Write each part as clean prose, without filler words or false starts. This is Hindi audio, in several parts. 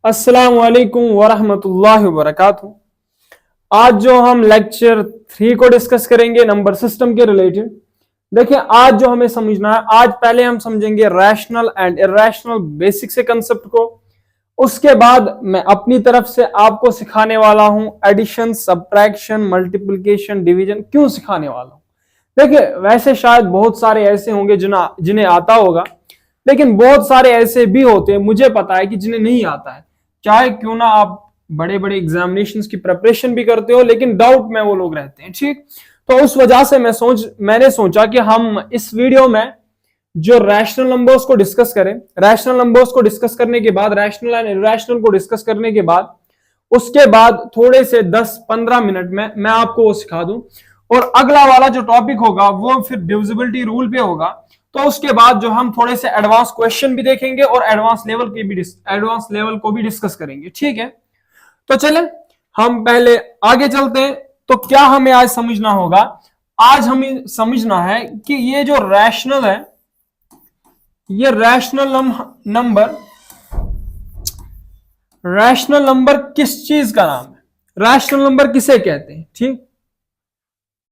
अस्सलाम वालेकुम वरहमतुल्लाहि वबरकातुहू। आज जो हम लेक्चर 3 को डिस्कस करेंगे नंबर सिस्टम के रिलेटेड। देखिए, आज जो हमें समझना है, आज पहले हम समझेंगे रैशनल एंड इर्रेशनल बेसिक से कंसेप्ट को। उसके बाद मैं अपनी तरफ से आपको सिखाने वाला हूं एडिशन, सब्ट्रैक्शन, मल्टीप्लिकेशन, डिवीजन क्यों सिखाने वाला हूं। देखिए, वैसे शायद बहुत सारे ऐसे होंगे जिन्हें आता होगा, लेकिन बहुत सारे ऐसे भी होते हैं, मुझे पता है कि जिन्हें नहीं आता है। चाहे क्यों ना आप बड़े बड़े एग्जामिनेशंस की प्रिपरेशन भी करते हो, लेकिन डाउट में वो लोग रहते हैं। ठीक, तो उस वजह से मैंने सोचा कि हम इस वीडियो में जो रैशनल नंबर्स को डिस्कस करें। रैशनल नंबर्स को डिस्कस करने के बाद, रैशनल एंड इर्रेशनल को डिस्कस करने के बाद, उसके बाद थोड़े से 10-15 मिनट में मैं आपको वो सिखा दूं। और अगला वाला जो टॉपिक होगा वो फिर डिविजिबिलिटी रूल पे होगा। तो उसके बाद जो हम थोड़े से एडवांस क्वेश्चन भी देखेंगे और एडवांस लेवल को भी डिस्कस करेंगे। ठीक है, तो चले हम पहले आगे चलते हैं। तो क्या हमें आज समझना होगा? आज हमें समझना है कि ये जो रैशनल है, ये रैशनल नंबर किस चीज का नाम है? रैशनल नंबर किसे कहते हैं? ठीक,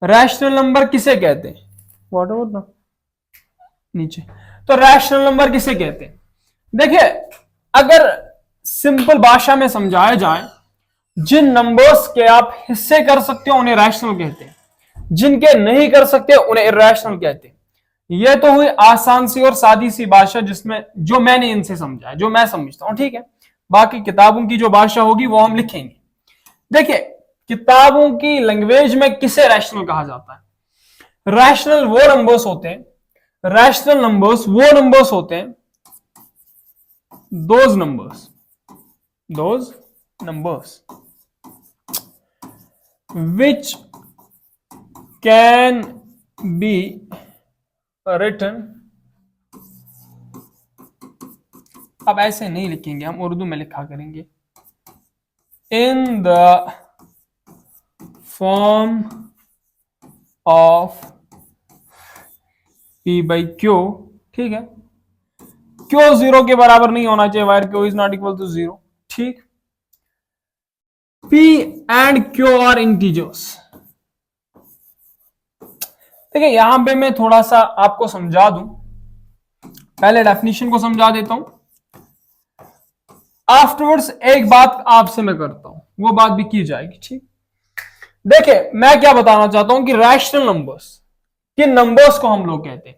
रैशनल नंबर किसे कहते हैं? व्हाट अबाउट ना नीचे। तो रैशनल नंबर किसे कहते हैं? देखिए, अगर सिंपल भाषा में समझाया जाए, जिन नंबर्स के आप हिस्से कर सकते हो उन्हें रैशनल कहते हैं, जिनके नहीं कर सकते उन्हें इर्रेशनल कहते हैं। यह तो हुई आसान सी और सादी सी भाषा जिसमें जो मैंने इनसे समझा है, जो मैं समझता हूं। ठीक है, बाकी किताबों की जो भाषा होगी वो हम लिखेंगे। देखिए, किताबों की लैंग्वेज में किसे रैशनल कहा जाता है? रैशनल वो नंबर्स होते हैं, रैशनल नंबर्स वो नंबर्स होते हैं, those numbers which can be written। अब ऐसे नहीं लिखेंगे, हम उर्दू में लिखा करेंगे, इन the form of P by Q। ठीक है, Q 0 के बराबर नहीं होना चाहिए, where Q is not equal to 0। ठीक, P and Q are integers. देखिए, यहां पे मैं थोड़ा सा आपको समझा दूं, पहले डेफिनेशन को समझा देता हूं, आफ्टरवर्ड्स एक बात आपसे मैं करता हूं, वो बात भी की जाएगी। ठीक, देखिए, मैं क्या बताना चाहता हूं कि रैशनल नंबर्स, किन नंबर्स को हम लोग कहते हैं?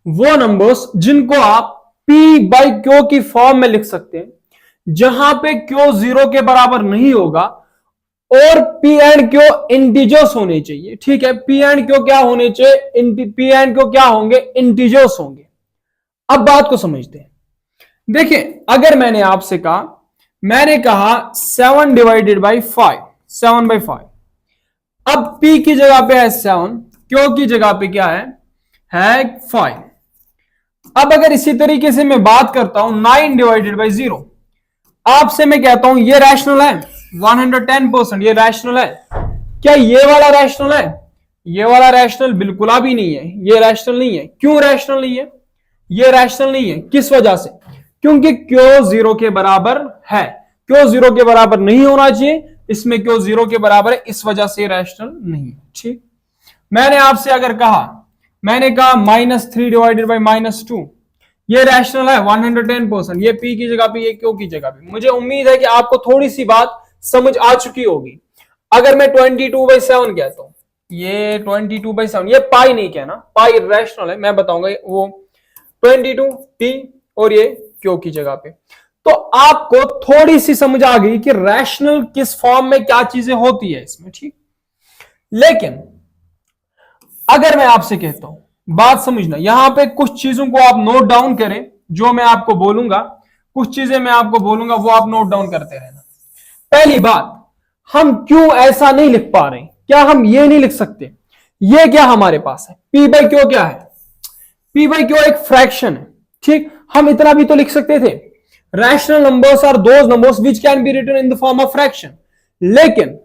वो नंबर्स जिनको आप P बाई Q की फॉर्म में लिख सकते हैं, जहां पे Q 0 के बराबर नहीं होगा और P एंड Q इंटीजर्स होने चाहिए। ठीक है, P एंड Q क्या होने चाहिए? P एंड Q क्या होंगे? इंटीजर्स होंगे। अब बात को समझते हैं। देखिए, अगर मैंने आपसे कहा 7 डिवाइडेड बाई 5, 7/5। अब P की जगह पे है 7, Q की जगह पे क्या है 5। अब अगर इसी तरीके से मैं बात करता हूं 9 डिवाइडेड बाई 0, आपसे मैं कहता हूं ये रैशनल है 110%, ये रैशनल है। क्या ये वाला रैशनल है? ये वाला रैशनल बिल्कुल भी नहीं है, ये रैशनल नहीं है। क्यों रैशनल नहीं है? ये रैशनल नहीं है, किस वजह से? क्योंकि Q 0 के बराबर है। Q 0 के बराबर नहीं होना चाहिए, इसमें Q 0 के बराबर है, इस वजह से रैशनल नहीं है। ठीक, मैंने आपसे अगर कहा -3 डिवाइडेड बाई -2, ये रैशनल है 110%, ये P की जगह पे, ये Q की जगह पे। मुझे उम्मीद है कि आपको थोड़ी सी बात समझ आ चुकी होगी। अगर मैं 22/7 कहता हूं, ये 22/7, ये पाई नहीं कहना, पाई रैशनल है, मैं बताऊंगा वो 22 P और ये Q की जगह पे। तो आपको थोड़ी सी समझ आ गई कि रैशनल किस फॉर्म में क्या चीजें होती है इसमें। ठीक, लेकिन अगर मैं आपसे कहता हूं, बात समझना, यहां पे कुछ चीजों को आप नोट डाउन करें, जो मैं आपको बोलूंगा, कुछ चीजें मैं आपको बोलूंगा वो आप नोट डाउन करते रहना। पहली बात, हम क्यों ऐसा नहीं लिख पा रहे? क्या हम ये नहीं लिख सकते? ये क्या हमारे पास है? P बाई Q क्या है? P बाई Q एक फ्रैक्शन है। ठीक, हम इतना भी तो लिख सकते थे, rational numbers are those numbers which can be written in the form of fraction. लेकिन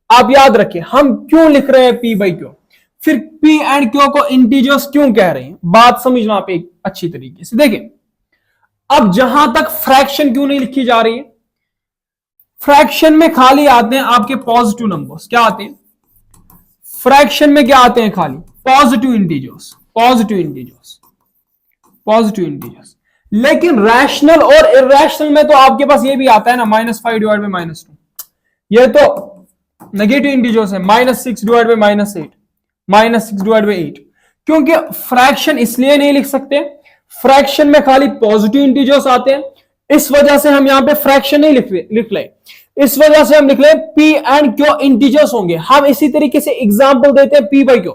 आप याद रखिए, हम क्यों लिख रहे हैं P बाई Q? फिर P एंड Q को इंटीजर्स क्यों कह रहे हैं? बात समझना आप एक अच्छी तरीके से। देखिए, अब जहां तक फ्रैक्शन क्यों नहीं लिखी जा रही है, फ्रैक्शन में खाली आते हैं आपके पॉजिटिव नंबर्स। क्या आते हैं फ्रैक्शन में? क्या आते हैं खाली positive integers, positive integers, positive integers. लेकिन रैशनल और इरैशनल में तो आपके पास ये भी आता है ना, -5 डिवाइड बाई -2, ये तो नेगेटिव इंटीजर्स है। -6 डिवाइड बाई -8, -6 डिवाइड बाई 8। क्योंकि फ्रैक्शन इसलिए नहीं लिख सकते, फ्रैक्शन में खाली पॉजिटिव इंटीजर्स आते हैं, इस वजह से हम यहां पे फ्रैक्शन नहीं लिख ले, इस वजह से हम लिख ले पी एंड क्यू इंटीजर्स होंगे। हम इसी तरीके से एग्जांपल देते हैं पी बाई क्यू,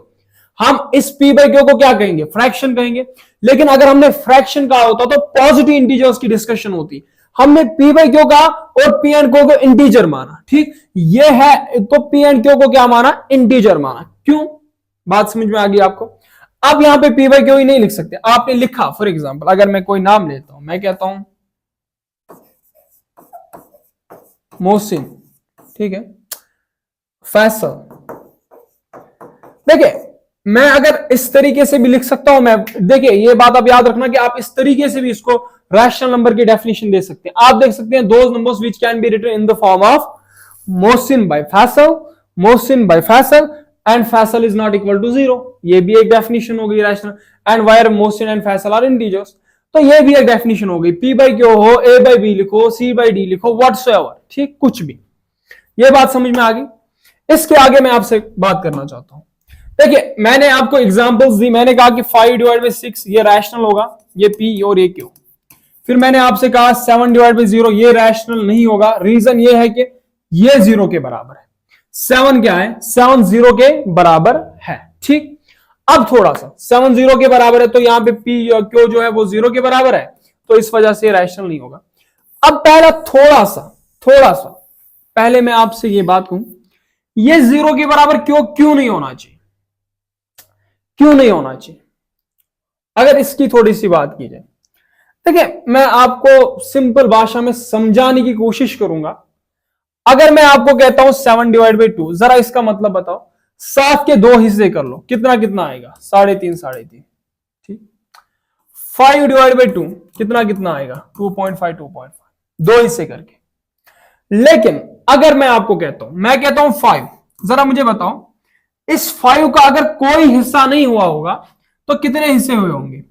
हम इस पी बाई क्यू को क्या कहेंगे? फ्रैक्शन कहेंगे। लेकिन अगर हमने फ्रैक्शन कहा होता तो पॉजिटिव इंटीजर्स की डिस्कशन होती। हमने पी बाई क्यू कहा और पी एंड क्यू को इंटीजर माना, ठीक, ये है तो पी एंड क्यू को क्या माना? इंटीजर माना। क्यों? बात समझ में आ गई आपको? अब यहां पे पी बाई क्यू ही नहीं लिख सकते। आपने लिखा, फॉर एग्जाम्पल अगर मैं कोई नाम लेता हूं, मैं कहता हूं मोहसिन, ठीक है, फैसल। देखिए मैं अगर इस तरीके से भी लिख सकता हूं, मैं देखिए ये बात आप याद रखना कि आप इस तरीके से भी इसको रैशनल नंबर की डेफिनेशन दे सकते हैं। आप देख सकते हैं those numbers which can be written in the form of Mohsin by Faisal, Mohsin by Faisal and Faisal is not equal to 0। ये भी एक डेफिनेशन हो गई rational. And where Mohsin and Faisal are integers, तो ये भी एक डेफिनेशन हो गई। पी बाई क्यू हो, ए बाई बी लिखो, सी बाई डी लिखो, व्हाटसोएवर, ठीक, कुछ भी। ये बात समझ में आ गई। इसके आगे मैं आपसे बात करना चाहता हूं। देखिए मैंने आपको एग्जांपल्स दी, मैंने कहा कि 5 डिवाइड बाई 6 ये रैशनल होगा, ये पी और ये क्यू। फिर मैंने आपसे कहा 7 डिवाइड बाई 0 ये रैशनल नहीं होगा। रीजन ये है कि ये 0 के बराबर है। 7 क्या है? 7 0 के बराबर है, ठीक। अब थोड़ा सा 7 0 के बराबर है तो यहां पे पी और क्यू जो है वो 0 के बराबर है, तो इस वजह से रैशनल नहीं होगा। अब पहला थोड़ा सा पहले मैं आपसे ये बात कहूं, ये 0 के बराबर क्यों नहीं होना चाहिए? क्यों नहीं होना चाहिए? अगर इसकी थोड़ी सी बात की जाए, देखिए मैं आपको सिंपल भाषा में समझाने की कोशिश करूंगा। अगर मैं आपको कहता हूं 7 डिवाइड बाई 2, जरा इसका मतलब बताओ। 7 के 2 हिस्से कर लो, कितना कितना आएगा? 3.5, ठीक। 5 डिवाइड बाई 2 कितना आएगा? 2.5, 2 हिस्से करके। लेकिन अगर मैं आपको कहता हूं, मैं कहता हूं 5, जरा मुझे बताओ इस 5 का अगर कोई हिस्सा नहीं हुआ होगा तो कितने हिस्से हुए होंगे?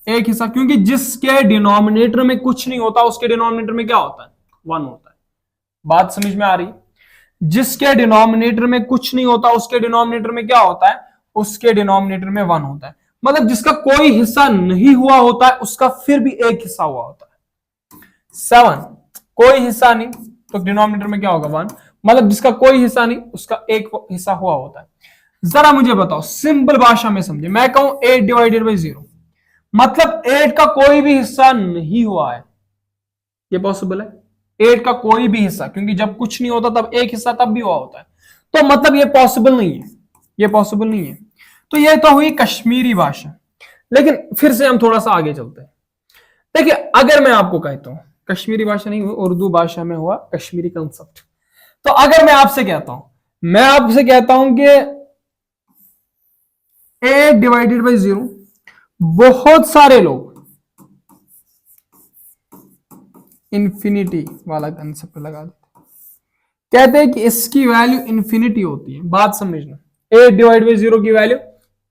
एक हिस्सा, क्योंकि जिसके डिनोमिनेटर में कुछ नहीं होता उसके डिनोमिनेटर में क्या होता है? 1 होता है। बात समझ में आ रही? जिसके डिनोमिनेटर में कुछ नहीं होता उसके डिनोमिनेटर में क्या होता है? उसके डिनोमिनेटर में 1 होता है। मतलब जिसका कोई हिस्सा नहीं हुआ होता है उसका फिर भी एक हिस्सा हुआ होता है। 7 कोई हिस्सा नहीं तो डिनोमिनेटर में क्या होगा? 1। मतलब जिसका कोई हिस्सा नहीं उसका एक हिस्सा हुआ होता है। जरा मुझे बताओ सिंपल भाषा में समझे, मैं कहूं 8 डिवाइडेड बाई 0, मतलब 8 का कोई भी हिस्सा नहीं हुआ है। ये पॉसिबल है? 8 का कोई भी हिस्सा, क्योंकि जब कुछ नहीं होता तब एक हिस्सा तब भी हुआ होता है, तो मतलब ये पॉसिबल नहीं है, ये पॉसिबल नहीं है। तो ये तो हुई कश्मीरी भाषा। लेकिन फिर से हम थोड़ा सा आगे चलते हैं। देखिए अगर मैं आपको कहता हूं, कश्मीरी भाषा नहीं हुई, उर्दू भाषा में हुआ कश्मीरी कंसेप्ट। तो अगर मैं आपसे कहता हूं, मैं आपसे कहता हूं कि 8 डिवाइडेड बाई 0, बहुत सारे लोग इंफिनिटी वाला कंसेप्ट लगा देते, कहते हैं कि इसकी वैल्यू इंफिनिटी होती है। बात समझना, 8 डिवाइड बाई 0 की वैल्यू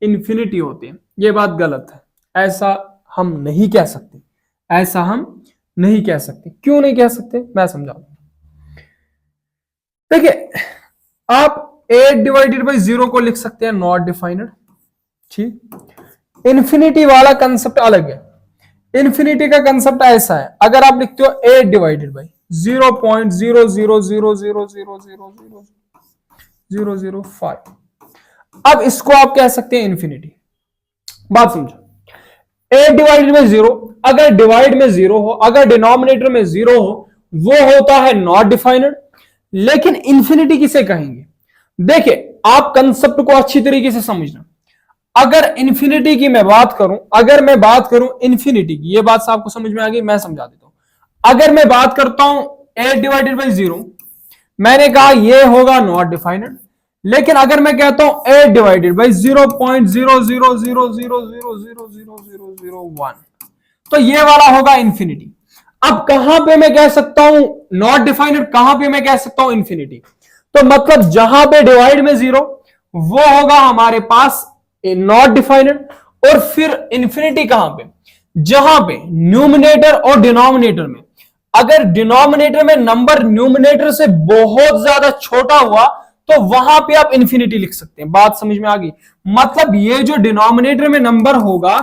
इंफिनिटी होती है। ये बात गलत है, ऐसा हम नहीं कह सकते, ऐसा हम नहीं कह सकते। क्यों नहीं कह सकते मैं समझा दूं। देखिए आप 8 डिवाइडेड बाई 0 को लिख सकते हैं नॉट डिफाइनेड, ठीक। इन्फिनिटी वाला कंसेप्ट अलग है। इन्फिनिटी का कंसेप्ट ऐसा है, अगर आप लिखते हो 8 डिवाइडेड बाई 0.000000005, अब इसको आप कह सकते हैं इन्फिनिटी। बात समझो, 8 डिवाइडेड बाई 0, अगर डिवाइड में 0 हो, अगर डिनोमिनेटर में 0 हो, वो होता है नॉट डिफाइनेड। लेकिन इन्फिनिटी किसे कहेंगे? देखिए आप कंसेप्ट को अच्छी तरीके से समझना। अगर इन्फिनिटी की मैं बात करूं, अगर मैं बात करूं इन्फिनिटी की, ये बात आपको समझ में आ गई, मैं समझा देता हूं। अगर मैं बात करता हूं 8 डिवाइडेड बाई 0, मैंने कहा ये होगा नॉट डिफाइनेड। लेकिन अगर मैं कहता हूं 8 डिवाइडेड बाई 0.00000000001, तो ये वाला होगा इन्फिनिटी। अब कहां पे मैं कह सकता हूं नॉट डिफाइनेड, कहां पे मैं कह सकता हूं इन्फिनिटी। तो मतलब जहां पे डिवाइड में 0 वो होगा हमारे पास नॉट डिफाइनेड, और फिर इन्फिनिटी कहां पे, जहां पे न्यूमिनेटर और डिनोमिनेटर में, अगर डिनोमिनेटर में नंबर न्यूमिनेटर से बहुत ज्यादा छोटा हुआ तो वहां पे आप इन्फिनिटी लिख सकते हैं। बात समझ में आ गई। मतलब ये जो डिनोमिनेटर में नंबर होगा,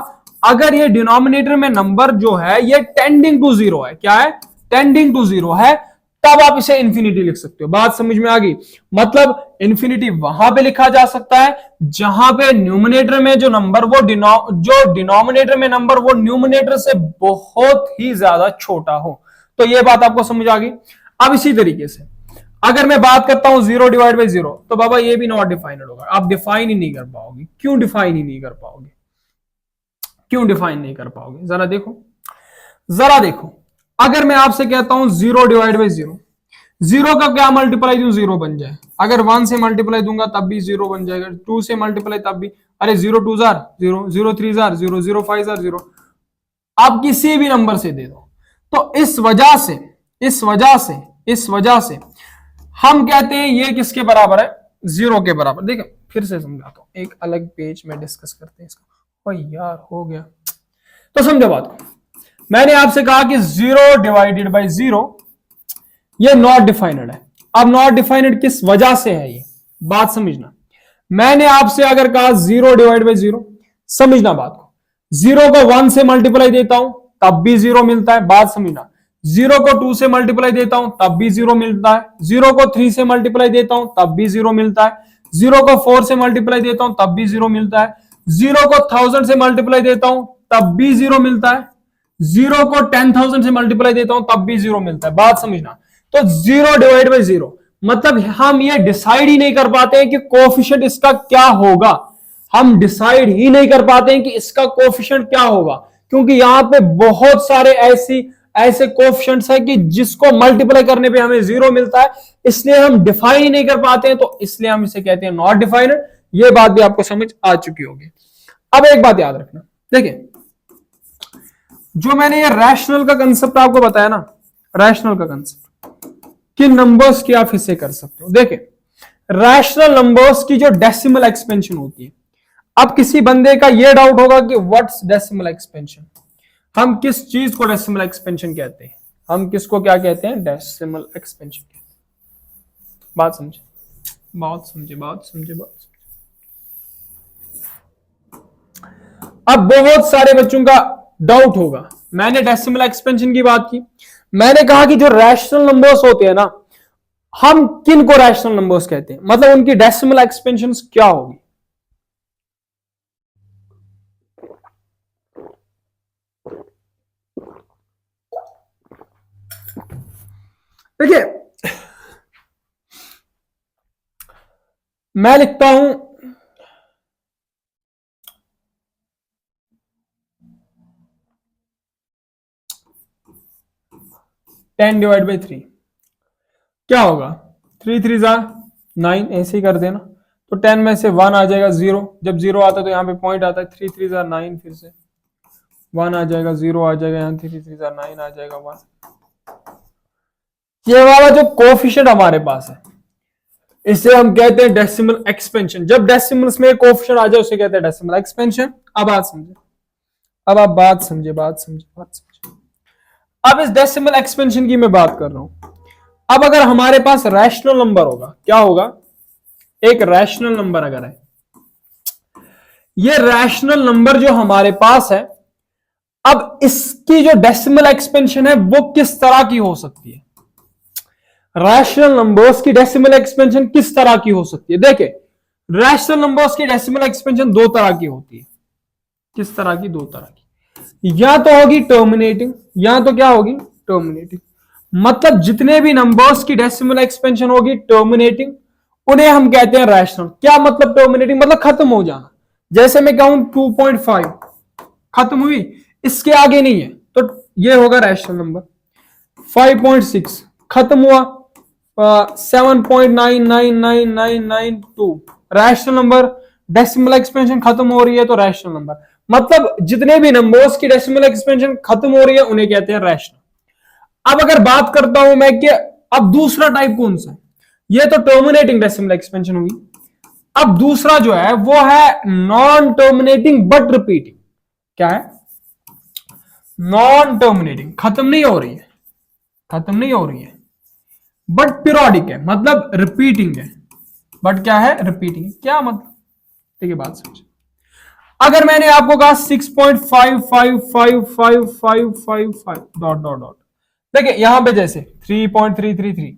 अगर ये डिनोमिनेटर में नंबर जो है ये टेंडिंग टू 0 है, क्या है, टेंडिंग टू 0 है, तब आप इसे इन्फिनिटी लिख सकते हो। बात समझ में आ गई। मतलब इन्फिनिटी वहां पे लिखा जा सकता है जहां पे न्यूमिनेटर में जो नंबर वो जो डिनोमिनेटर में नंबर वो न्यूमिनेटर से बहुत ही ज्यादा छोटा हो। तो ये बात आपको समझ आ गई। अब इसी तरीके से अगर मैं बात करता हूं 0 डिवाइड बाई 0, तो बाबा ये भी नॉट डिफाइनेड होगा। आप डिफाइन ही नहीं कर पाओगे। क्यों डिफाइन ही नहीं कर पाओगे, क्यों डिफाइन नहीं कर पाओगे, जरा देखो, जरा देखो। अगर मैं आपसे कहता हूं 0 डिवाइड बाई 0, 0 का क्या मल्टीप्लाई दूं 0 बन जाए, अगर 1 से मल्टीप्लाई दूंगा तब भी 0 बन जाएगा, 2 से मल्टीप्लाई तब भी, अरे 0 2 जार 0, 0 3 जार 0, 0 5 जार 0, आप किसी भी नंबर से दे दो। तो इस वजह से हम कहते हैं ये किसके बराबर है, 0 के बराबर। देखो फिर से समझाता हूं, एक अलग पेज में डिस्कस करते हैं इसका। ओ यार हो गया। तो समझो बात को, मैंने आपसे कहा कि 0 डिवाइडेड बाई 0 ये नॉट डिफाइनेड है। अब नॉट डिफाइनेड किस वजह से है, ये बात समझना। मैंने आपसे अगर कहा 0 डिवाइड बाई 0, समझना बात को, 0 को 1 से मल्टीप्लाई देता हूं तब भी 0 मिलता है। बात समझना। 0 को 2 से मल्टीप्लाई देता हूं तब भी 0 मिलता है। 0 को 3 से मल्टीप्लाई देता हूं तब भी 0 मिलता है। 0 को 4 से मल्टीप्लाई देता हूं तब भी 0 मिलता है। 0 को 1000 से मल्टीप्लाई देता हूं तब भी 0 मिलता है। 0 को 10,000 से मल्टीप्लाई देता हूं तब भी 0 मिलता है। बात समझना। तो 0 डिवाइड बाई 0 मतलब हम ये डिसाइड ही नहीं कर पाते हैं कि कोफिशिएंट इसका क्या होगा। हम डिसाइड ही नहीं कर पाते हैं कि इसका कोफिशिएंट क्या होगा, क्योंकि यहां पे बहुत सारे ऐसे कोफिशिएंट्स है कि जिसको मल्टीप्लाई करने पे हमें 0 मिलता है, इसलिए हम डिफाइन ही नहीं कर पाते हैं। तो इसलिए हम इसे कहते हैं नॉट डिफाइनेड। ये बात भी आपको समझ आ चुकी होगी। अब एक बात याद रखना, देखिए जो मैंने ये रैशनल का कंसेप्ट आपको बताया ना, रैशनल का कंसेप्ट कि नंबर्स की आप हिस्से कर सकते हो। देखिए रैशनल नंबर्स की जो डेसिमल एक्सपेंशन होती है, अब किसी बंदे का ये डाउट होगा कि व्हाट्स डेसिमल एक्सपेंशन, हम किस चीज को डेसिमल एक्सपेंशन कहते हैं, हम किसको क्या कहते हैं, डेसिमल एक्सपेंशन कहते हैं। बात समझे, बात समझे, बात समझे, बात समझे। अब बहुत सारे बच्चों का डाउट होगा, मैंने डेसिमल एक्सपेंशन की बात की, मैंने कहा कि जो रैशनल नंबर्स होते हैं ना, हम किन को रैशनल नंबर्स कहते हैं, मतलब उनकी डेसिमल एक्सपेंशन क्या होगी। देखिए मैं लिखता हूं 10 डिवाइड बाई 3 क्या होगा, 3 3 जार 9, ऐसे ही कर देना। तो 10 में से 1 आ जाएगा 0, जब 0 आता है तो यहाँ पे पॉइंट आता है, 3 3 जार 9, फिर से 1 आ जाएगा, 0 आ जाएगा, यहाँ 3 3 जार 9 आ जाएगा 1। ये वाला जो कोफिशिएंट हमारे पास है इसे हम कहते हैं डेसिमल एक्सपेंशन। जब डेसिमल्स में कोफिशिएंट आ जाए उसे कहते हैं डेसिमल एक्सपेंशन। अब बात समझे, अब आप बात समझे, बात समझे, बात समझे। अब इस डेसिमल एक्सपेंशन की मैं बात कर रहा हूं। अब अगर हमारे पास रैशनल नंबर होगा, क्या होगा, एक रैशनल नंबर अगर है, ये रैशनल नंबर जो हमारे पास है, अब इसकी जो डेसिमल एक्सपेंशन है वो किस तरह की हो सकती है, रैशनल नंबर्स की डेसिमल एक्सपेंशन किस तरह की हो सकती है। देखिए रैशनल नंबर्स की डेसिमल एक्सपेंशन दो तरह की होती है। किस तरह की, दो तरह की, या तो होगी टर्मिनेटिंग, या तो क्या होगी, टर्मिनेटिंग। मतलब जितने भी नंबर्स की डेसिमल एक्सपेंशन होगी टर्मिनेटिंग, उन्हें हम कहते हैं रैशनल। क्या मतलब टर्मिनेटिंग, मतलब खत्म हो जाना। जैसे मैं कहूं 2.5 खत्म हुई, इसके आगे नहीं है, तो ये होगा रैशनल नंबर। 5.6 खत्म हुआ, 7.9999992 रैशनल नंबर। डेसिमल एक्सपेंशन खत्म हो रही है तो रैशनल नंबर। मतलब जितने भी नंबर्स की डेसिमल एक्सपेंशन खत्म हो रही है उन्हें कहते हैं रैशनल। अब अगर बात करता हूं मैं कि अब दूसरा टाइप कौन सा है, ये तो टर्मिनेटिंग डेसिमल एक्सपेंशन हुई। अब दूसरा जो है वो है नॉन टर्मिनेटिंग बट रिपीटिंग। क्या है? नॉन टर्मिनेटिंग, खत्म नहीं हो रही है, खत्म नहीं हो रही है, बट पीरियोडिक है, मतलब रिपीटिंग है। बट क्या है? रिपीटिंग। क्या मतलब? देखिए बात समझ। अगर मैंने आपको कहा 6.555555 डॉट डॉट डॉट, देखिए यहां पे जैसे 3.333,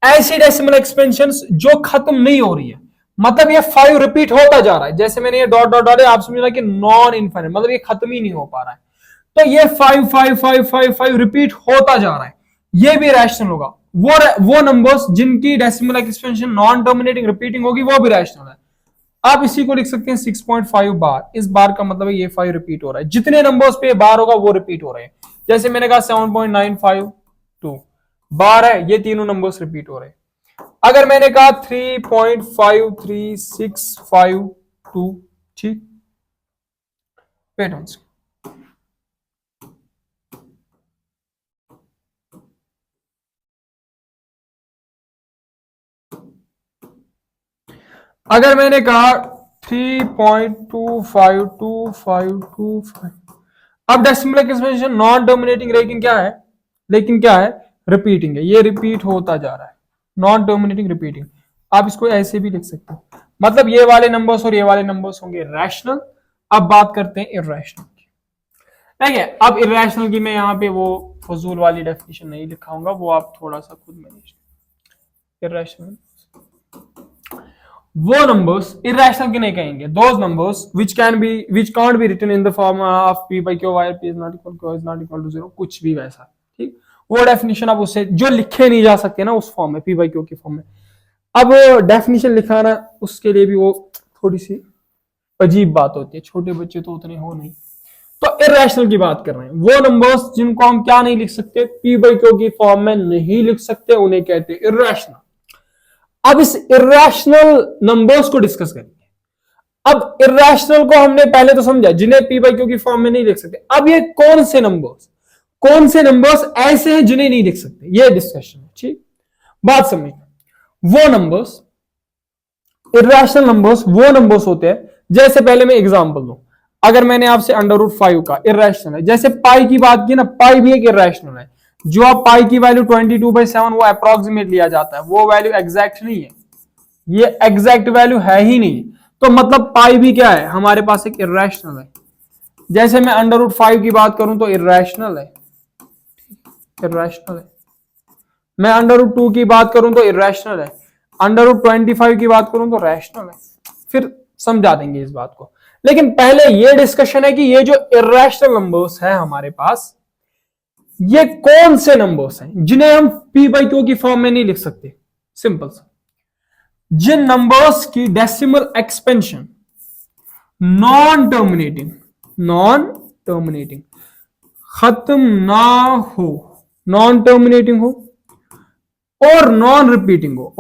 ऐसी डेसिमल एक्सपेंशंस जो खत्म नहीं हो रही है, मतलब ये 5 रिपीट होता जा रहा है। जैसे मैंने ये डॉट डॉट डॉट, आप समझना कि नॉन इनफाइनाइट, मतलब ये खत्म ही नहीं हो पा रहा है। तो ये 5 रिपीट होता जा रहा है, ये भी रैशनल होगा। वो नंबर्स जिनकी decimal expansion non terminating repeating होगी वो भी रैशनल है। आप इसी को लिख सकते हैं 6.5 बार। इस बार का मतलब है ये 5 रिपीट हो रहा है, जितने नंबर्स पे बार होगा वो रिपीट हो रहे हैं। जैसे मैंने कहा 7.952 बार है, ये तीनों नंबर्स रिपीट हो रहे हैं। अगर मैंने कहा 3.53652, ठीक, वेट ऑन। अगर मैंने कहा 3.252525, अब डेसिमल एक्सपेंशन नॉन टर्मिनेटिंग, लेकिन क्या है, रिपीटिंग है, ये रिपीट होता जा रहा है, नॉन टर्मिनेटिंग रिपीटिंग। आप इसको ऐसे भी लिख सकते हो, मतलब ये वाले नंबर्स और ये वाले नंबर्स होंगे रैशनल। अब बात करते हैं इरैशनल की। देखिए अब इरैशनल की मैं यहाँ पे वो फजूल वाली डेफिनेशन नहीं लिखाऊंगा, वो आप थोड़ा सा खुद मैनेज। इरैशनल वो नंबर्स इरेशनल के नहीं कहेंगे, those numbers which can't be written in the form of p by q where p is not equal q is not equal to 0, कुछ भी वैसा, ठीक। वो डेफिनेशन आप उससे जो लिखे नहीं जा सकते ना उस फॉर्म में, p by q की फॉर्म में, अब डेफिनेशन लिखाना उसके लिए भी वो थोड़ी सी अजीब बात होती है, छोटे बच्चे तो उतने हो नहीं। तो इरेशनल की बात कर रहे हैं, वो नंबर्स जिनको हम क्या नहीं लिख सकते, p by q की फॉर्म में नहीं लिख सकते, उन्हें कहते हैं इरेशनल। अब इस इरेशनल नंबर्स को डिस्कस करेंगे। अब इरेशनल को हमने पहले तो समझा, जिन्हें p by q की फॉर्म में नहीं लिख सकते। अब ये कौन से नंबर्स ऐसे हैं जिन्हें नहीं लिख सकते, ये डिस्कशन है, ठीक। बात समझना, वो नंबर्स इरेशनल नंबर्स वो नंबर्स होते हैं, जैसे पहले मैं एग्जांपल दूं। अगर मैंने आपसे √5 का इरेशनल है, जैसे पाई की बात की ना, पाई भी एक इरेशनल है। जो आप पाई की वैल्यू 22/7 वो अप्रोक्सीमेट लिया जाता है, वो वैल्यू एग्जैक्ट नहीं है, ये एग्जैक्ट वैल्यू है ही नहीं। तो मतलब पाई भी क्या है, हमारे पास एक इरेशनल है। जैसे मैं √5 की बात करूं तो इरेशनल है, मैं √2 की बात करूं तो इरेशनल है, √25 की बात करूं तो रैशनल है। फिर समझा देंगे इस बात को, लेकिन पहले ये डिस्कशन है कि ये जो इरेशनल नंबर्स है हमारे पास, ये कौन से नंबर्स हैं जिन्हें हम p by q की फॉर्म में नहीं लिख सकते। सिंपल सा, जिन नंबर्स की डेसिमल एक्सपेंशन नॉन टर्मिनेटिंग खत्म ना हो, नॉन टर्मिनेटिंग हो और नॉन रिपीटिंग हो,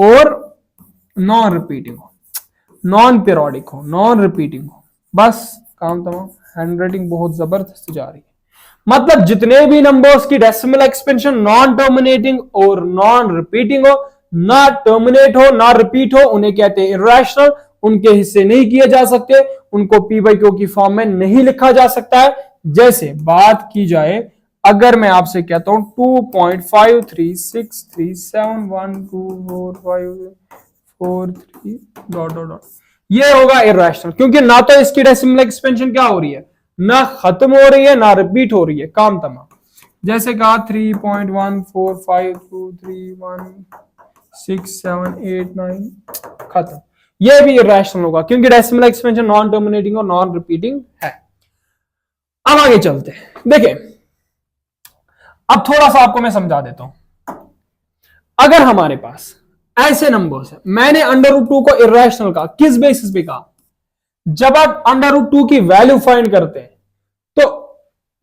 नॉन पीरियोडिक हो, नॉन रिपीटिंग हो, बस काम तमाम। हैंडराइटिंग बहुत जबरदस्त जा रही है। मतलब जितने भी नंबर्स की डेसिमल एक्सपेंशन नॉन टर्मिनेटिंग और नॉन रिपीटिंग हो, ना टर्मिनेट हो ना रिपीट हो, उन्हें कहते हैं इरेशनल। उनके हिस्से नहीं किए जा सकते, उनको p by q की फॉर्म में नहीं लिखा जा सकता है। जैसे बात की जाए, अगर मैं आपसे कहता हूं 2.5367124543 डॉट डॉट डॉट, ये होगा इरेशनल, क्योंकि ना तो इसकी डेसिमल एक्सपेंशन क्या हो रही है, ना खत्म हो रही है ना रिपीट हो रही है, काम तमाम। जैसे कहा 3.145231678 खत्म, ये भी इरेशनल होगा क्योंकि डेसिमल एक्सपेंशन नॉन टर्मिनेटिंग और नॉन रिपीटिंग है। अब आगे चलते हैं, देखिए अब थोड़ा सा आपको मैं समझा देता हूं। अगर हमारे पास ऐसे नंबर्स है, मैंने √2 को इरेशनल का किस बेसिस पे कहा, जब आप √2 की वैल्यू फाइंड करते हैं तो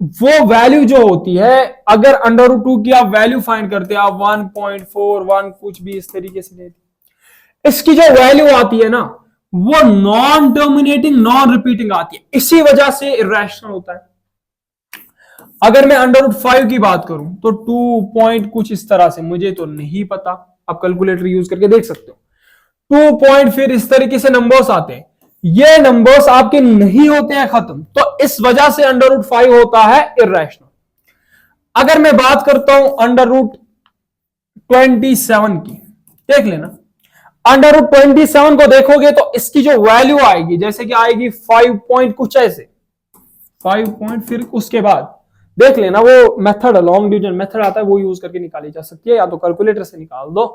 वो वैल्यू जो होती है, अगर √2 की आप वैल्यू फाइंड करते हैं, आप 1.41 कुछ भी इस तरीके से लेते, इसकी जो वैल्यू आती है ना, वो नॉन टर्मिनेटिंग नॉन रिपीटिंग आती है, इसी वजह से इरेशनल होता है। अगर मैं अंडर रूट 5 की बात करूं तो 2 पॉइंट कुछ इस तरह से, मुझे तो नहीं पता, आप कैलकुलेटर यूज करके देख सकते हो। 2 पॉइंट फिर इस तरीके से नंबर्स आते हैं, ये नंबर्स आपके नहीं होते हैं खत्म, तो इस वजह से अंडर रूट 5 होता है इर्रेशनल। अगर मैं बात करता हूं अंडर रूट 27 की, देख लेना, अंडर रूट 27 को देखोगे तो इसकी जो वैल्यू आएगी जैसे कि आएगी 5 पॉइंट कुछ ऐसे, 5 पॉइंट, फिर उसके बाद देख लेना वो मेथड, लॉन्ग डिवीजन मेथड आता है, वो यूज करके निकाली जा सकती है, या तो कैलकुलेटर से निकाल दो,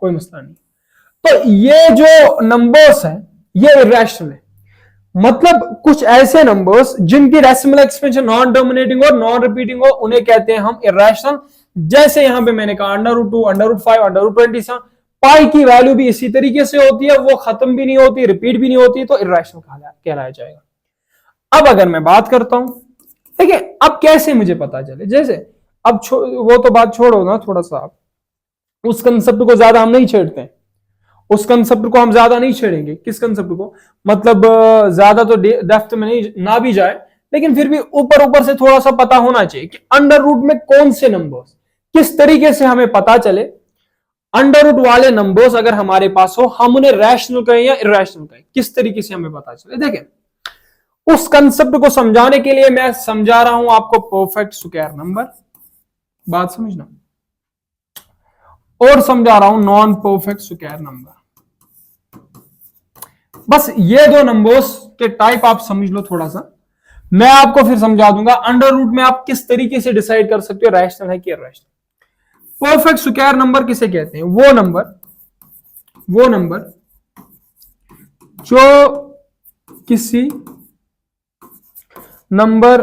कोई मसला नहीं। तो ये जो नंबर्स है ये इर्रेशनल है, मतलब कुछ ऐसे नंबर्स जिनकी डेसिमल एक्सपेंशन नॉन डोमिनेटिंग और नॉन रिपीटिंग हो, उन्हें कहते हैं हम इर्रेशनल। जैसे यहां पे मैंने कहा under root 2, under root 5, under root 27, पाई की वैल्यू भी इसी तरीके से होती है, वो खत्म भी नहीं होती, रिपीट भी नहीं होती, तो इर्रेशनल कहलाया जाएगा। अब अगर मैं बात करता हूं, देखिए अब कैसे मुझे पता चले, जैसे अब वो तो बात छोड़ो ना, थोड़ा सा आप उस कंसेप्ट को ज्यादा हम नहीं छेड़ते हैं, उस कंसेप्ट को हम ज्यादा नहीं छेड़ेंगे। किस कंसेप्ट को, मतलब ज्यादा तो डेप्थ में नहीं ना भी जाए, लेकिन फिर भी ऊपर ऊपर से थोड़ा सा पता होना चाहिए कि अंडर रूट में कौन से नंबर्स, किस तरीके से हमें पता चले अंडर रूट वाले नंबर्स अगर हमारे पास हो, हम उन्हें रैशनल कहें या इर्रेशनल कहें, किस तरीके से हमें पता चले। देखें उस कंसेप्ट को समझाने के लिए मैं समझा रहा हूं आपको परफेक्ट स्क्वायर नंबर, बात समझना, और समझा रहा हूं नॉन परफेक्ट स्क्वायर नंबर। बस ये दो नंबर्स के टाइप आप समझ लो थोड़ा सा, मैं आपको फिर समझा दूंगा अंडर रूट में आप किस तरीके से डिसाइड कर सकते हो रैशनल है कि इर्रेशनल। परफेक्ट स्क्वायर नंबर किसे कहते हैं, वो नंबर जो किसी नंबर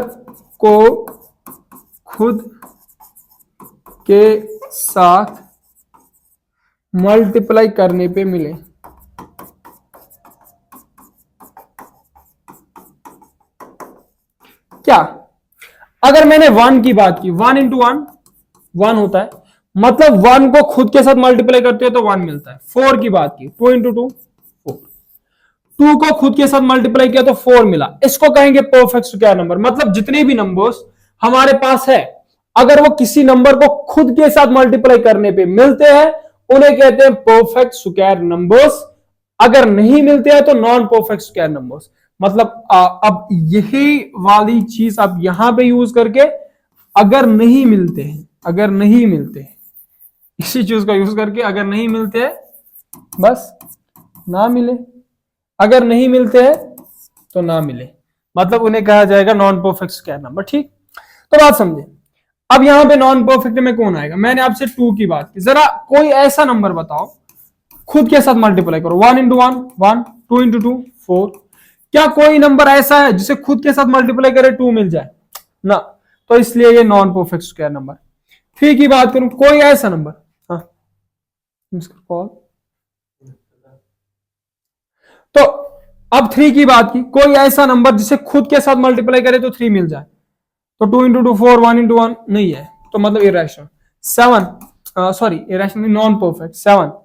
को खुद के साथ मल्टीप्लाई करने पे मिले। क्या, अगर मैंने 1 की बात की, 1 इंटू 1 1 होता है, मतलब 1 को खुद के साथ मल्टीप्लाई करते हैं तो 1 मिलता है। 4 की बात की, 2 इंटू 2 4, 2 को खुद के साथ मल्टीप्लाई किया तो 4 मिला, इसको कहेंगे परफेक्ट स्क्वायर नंबर। मतलब जितने भी नंबर्स हमारे पास है, अगर वो किसी नंबर को खुद के साथ मल्टीप्लाई करने पे मिलते हैं, उन्हें कहते हैं परफेक्ट स्क्वायर नंबर्स। अगर नहीं मिलते हैं तो नॉन परफेक्ट स्क्वायर नंबर्स। मतलब अब यही वाली चीज आप यहां पे यूज करके, अगर नहीं मिलते हैं, इसी चीज का यूज करके, अगर नहीं मिलते हैं बस ना मिले, अगर नहीं मिलते हैं तो ना मिले, मतलब उन्हें कहा जाएगा नॉन परफेक्ट स्क्वायर नंबर। ठीक, तो बात समझे। अब यहां पे नॉन परफेक्ट में कौन आएगा, मैंने आपसे 2 की बात की, जरा कोई ऐसा नंबर बताओ खुद के साथ मल्टीप्लाई करो, 1 इंटू 1 1, 2 इंटू 2 4, क्या कोई नंबर ऐसा है जिसे खुद के साथ मल्टीप्लाई करे 2 मिल जाए ना, तो इसलिए ये नॉन परफेक्ट स्क्वायर नंबर। 3 की बात करूं, कोई ऐसा नंबर, हाँ तो अब 3 की बात की, कोई ऐसा नंबर जिसे खुद के साथ मल्टीप्लाई करे तो 3 मिल जाए, तो 2 इंटू 2 4, 1 इंटू 1 नहीं है, तो मतलब irrational. 7 sorry irrational non perfect. 7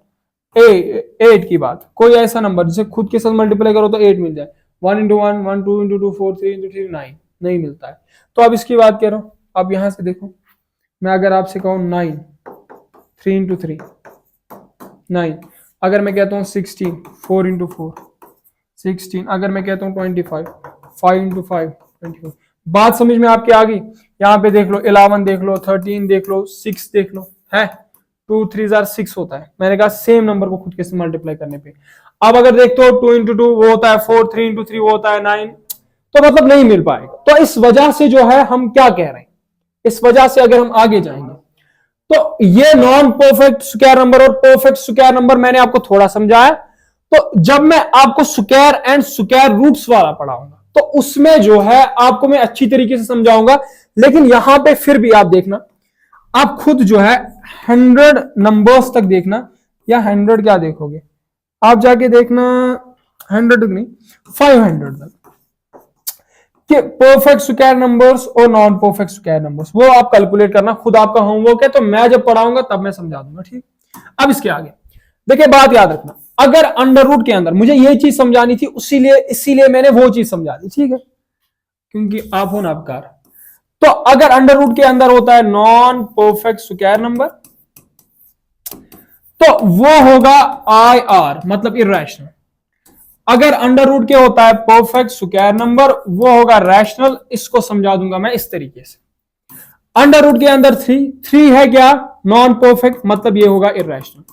8 की बात, कोई ऐसा नंबर जिसे खुद के साथ मल्टीप्लाई करो तो 8 मिल जाए, 1 इंटू 1 1, 2 इंटू 2 4, 3 इंटू 3 9, नहीं मिलता है। तो अब इसकी बात कह रहा हूं, अब यहां से देखो, मैं अगर आपसे कहूं 9, 3 इंटू 3 9, अगर मैं कहता हूं 16, 4 इंटू 4 16, अगर मैं कहता हूं 25, 5 इंटू 5 24, बात समझ में आपके आ गई। यहाँ पे देख लो 11 देख लो, 13 देख लो, 6 देख लो, है 2 3 6 होता है, मैंने कहा सेम नंबर को खुद के साथ मल्टीप्लाई करने पे। अब अगर देखते हो 2 इंटू 2 वो होता है 4, 3 इंटू 3 वो होता है 9, तो मतलब नहीं मिल पाएगा। तो इस वजह से जो है हम क्या कह रहे हैं, इस वजह से अगर हम आगे जाएंगे तो ये नॉन परफेक्ट स्क्वायर नंबर और परफेक्ट स्क्वायर नंबर मैंने आपको थोड़ा समझाया। तो जब मैं आपको स्क्वायर एंड स्क्वायर रूट्स वाला पढ़ाऊंगा तो उसमें जो है आपको मैं अच्छी तरीके से समझाऊंगा, लेकिन यहां पे फिर भी आप देखना, आप खुद जो है 100 नंबर्स तक देखना, या 100 क्या देखोगे आप जाके देखना, 100 नहीं 500 तक कि परफेक्ट स्क्वायर नंबर्स और नॉन परफेक्ट स्क्वायर नंबर्स, वो आप कैलकुलेट करना, खुद आपका होमवर्क है, तो मैं जब पढ़ाऊंगा तब मैं समझा दूंगा। ठीक, अब इसके आगे देखिए, बात याद रखना, अगर अंडर रूट के अंदर मुझे ये चीज समझानी थी, इसीलिए मैंने वो चीज समझा दी, ठीक है, क्योंकि आप हो ना अपकार। तो अगर अंडर रूट के अंदर होता है नॉन परफेक्ट स्क्वायर नंबर तो वो होगा IR, मतलब इर्रेशनल। अगर अंडर रूट के होता है परफेक्ट स्क्वायर नंबर वो होगा रैशनल। इसको समझा दूंगा मैं इस तरीके से। अंडर रूट के अंदर 3 है क्या, नॉन परफेक्ट, मतलब ये होगा इर्रेशनल।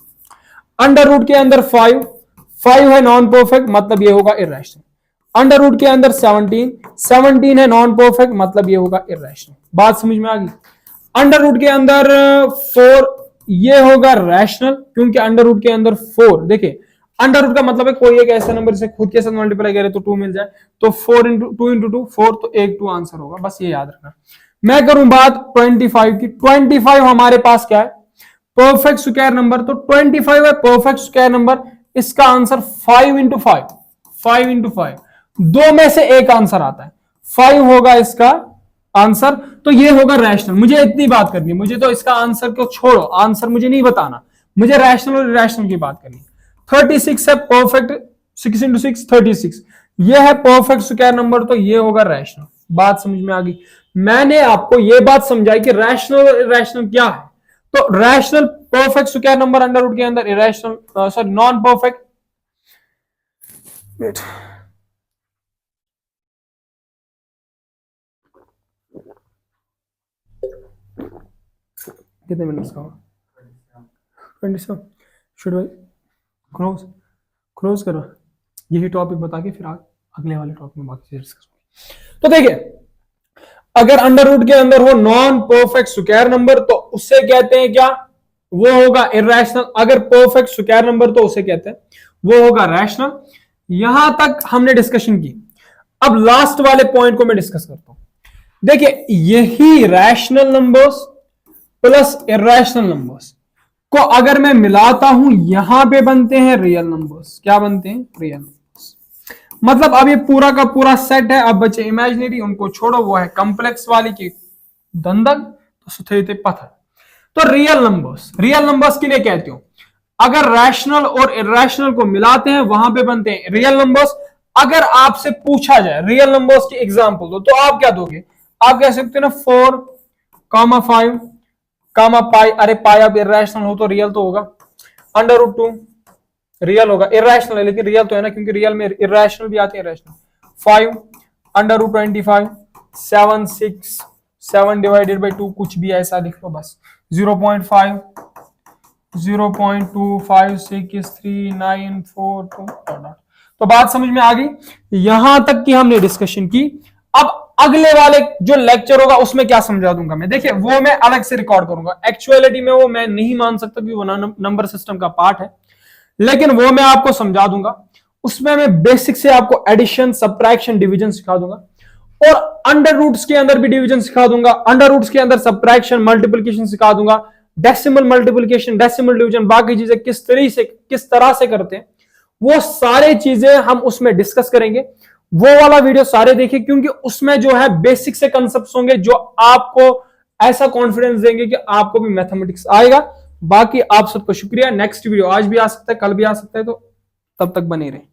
अंडर रूट के अंदर 5 है नॉन परफेक्ट, मतलब ये होगा इर्रेशनल। अंडर रूट के अंदर 17 है नॉन परफेक्ट, मतलब ये होगा इर्रेशनल। बात समझ में आ गई। अंडर रूट के अंदर 4 ये होगा रैशनल, क्योंकि अंडर रूट के अंदर 4, देखिए अंडर रूट का मतलब है कोई एक ऐसा नंबर जिसे खुद के साथ मल्टीप्लाई करे तो 2 मिल जाए, तो 4 इंटू 2 इंटू 2 4, तो 1 2 आंसर होगा, बस ये याद रखना। मैं करूं बात 25 की। 25 हमारे पास क्या है, परफेक्ट स्क्वायर नंबर, तो 25 है परफेक्ट स्क्वायर नंबर। इसका आंसर 5 इंटू 5 दो में से एक आंसर आता है, 5 होगा इसका आंसर, तो ये होगा रैशनल। मुझे इतनी बात करनी है, मुझे तो इसका आंसर को छोड़ो, आंसर मुझे नहीं बताना, मुझे रैशनल और इरैशनल की बात करनी है। 36 है परफेक्ट, 6 इंटू 6 36, ये है परफेक्ट स्क्वायर नंबर, तो ये होगा रैशनल। बात समझ में आ गई। मैंने आपको ये बात समझाई कि रैशनल और इरैशनल क्या है। तो rational perfect square number under root के अंदर, irrational sorry non perfect, wait, कितने मिनट्स का होगा, 27। शुड भाई क्लोज करो, यही टॉपिक बता के फिर अगले वाले टॉपिक में बाकी डिस्कस होंगे। तो देखिए, अगर अंडर रूट के अंदर हो नॉन परफेक्ट स्क्वायर नंबर तो उससे कहते हैं क्या, वो होगा इरैशनल। अगर परफेक्ट स्क्वायर नंबर तो उसे कहते हैं वो होगा रैशनल। यहां तक हमने डिस्कशन की। अब लास्ट वाले पॉइंट को मैं डिस्कस करता हूं। देखिए, यही rational numbers plus irrational numbers को अगर मैं मिलाता हूं, यहां पे बनते हैं रियल नंबर्स। क्या बनते हैं, रियल नंबर्स। मतलब अब ये पूरा का पूरा सेट है। अब बचे इमेजिनरी, उनको छोड़ो, वो है कॉम्प्लेक्स वाली की दंदग, तो सुथे पत्थर। तो रियल नंबर्स के लिए कहती हूं, अगर रैशनल और इरैशनल को मिलाते हैं वहां पे बनते हैं रियल नंबर्स। अगर आपसे पूछा जाए रियल नंबर्स की एग्जांपल दो, तो आप क्या दोगे, आप कह सकते हो ना 4, 5, पाई। अरे पाई अब इरैशनल हो तो रियल तो होगा। अंडर रूट 2 रियल होगा, इरैशनल है लेकिन रियल तो है ना, क्योंकि रियल में इरैशनल भी आते हैं, irrational. 5 under root 25, 7 6 7 divided by 2, कुछ भी ऐसा लिख लो बस। 0.5 0.2 5 6 3 9 4 2। तो बात समझ में आ गई। यहां तक की हमने डिस्कशन की। अब अगले वाले जो लेक्चर होगा उसमें क्या समझा दूंगा मैं, देखिए वो मैं अलग से रिकॉर्ड करूंगा। एक्चुअलिटी में वो मैं नहीं मान सकता कि वो नंबर सिस्टम का पार्ट है, लेकिन वो मैं आपको समझा दूंगा। उसमें मैं बेसिक से आपको एडिशन, सब्ट्रैक्शन, डिवीजन सिखा दूंगा, और अंडर रूट्स के अंदर भी डिवीजन सिखा दूंगा। अंडर रूट्स के अंदर सब्ट्रैक्शन, मल्टीप्लिकेशन सिखा दूंगा, डेसिमल मल्टीप्लिकेशन, डेसिमल डिवीजन, बाकी चीजें किस तरह से करते हैं, वो सारी चीजें हम उसमें डिस्कस करेंगे। वो वाला वीडियो सारे देखिए, क्योंकि उसमें जो है बेसिक से कंसेप्ट्स होंगे जो आपको ऐसा कॉन्फिडेंस देंगे कि आपको भी मैथमेटिक्स आएगा। बाकी आप सबको शुक्रिया। नेक्स्ट वीडियो आज भी आ सकता है, कल भी आ सकता है, तो तब तक बने रहें।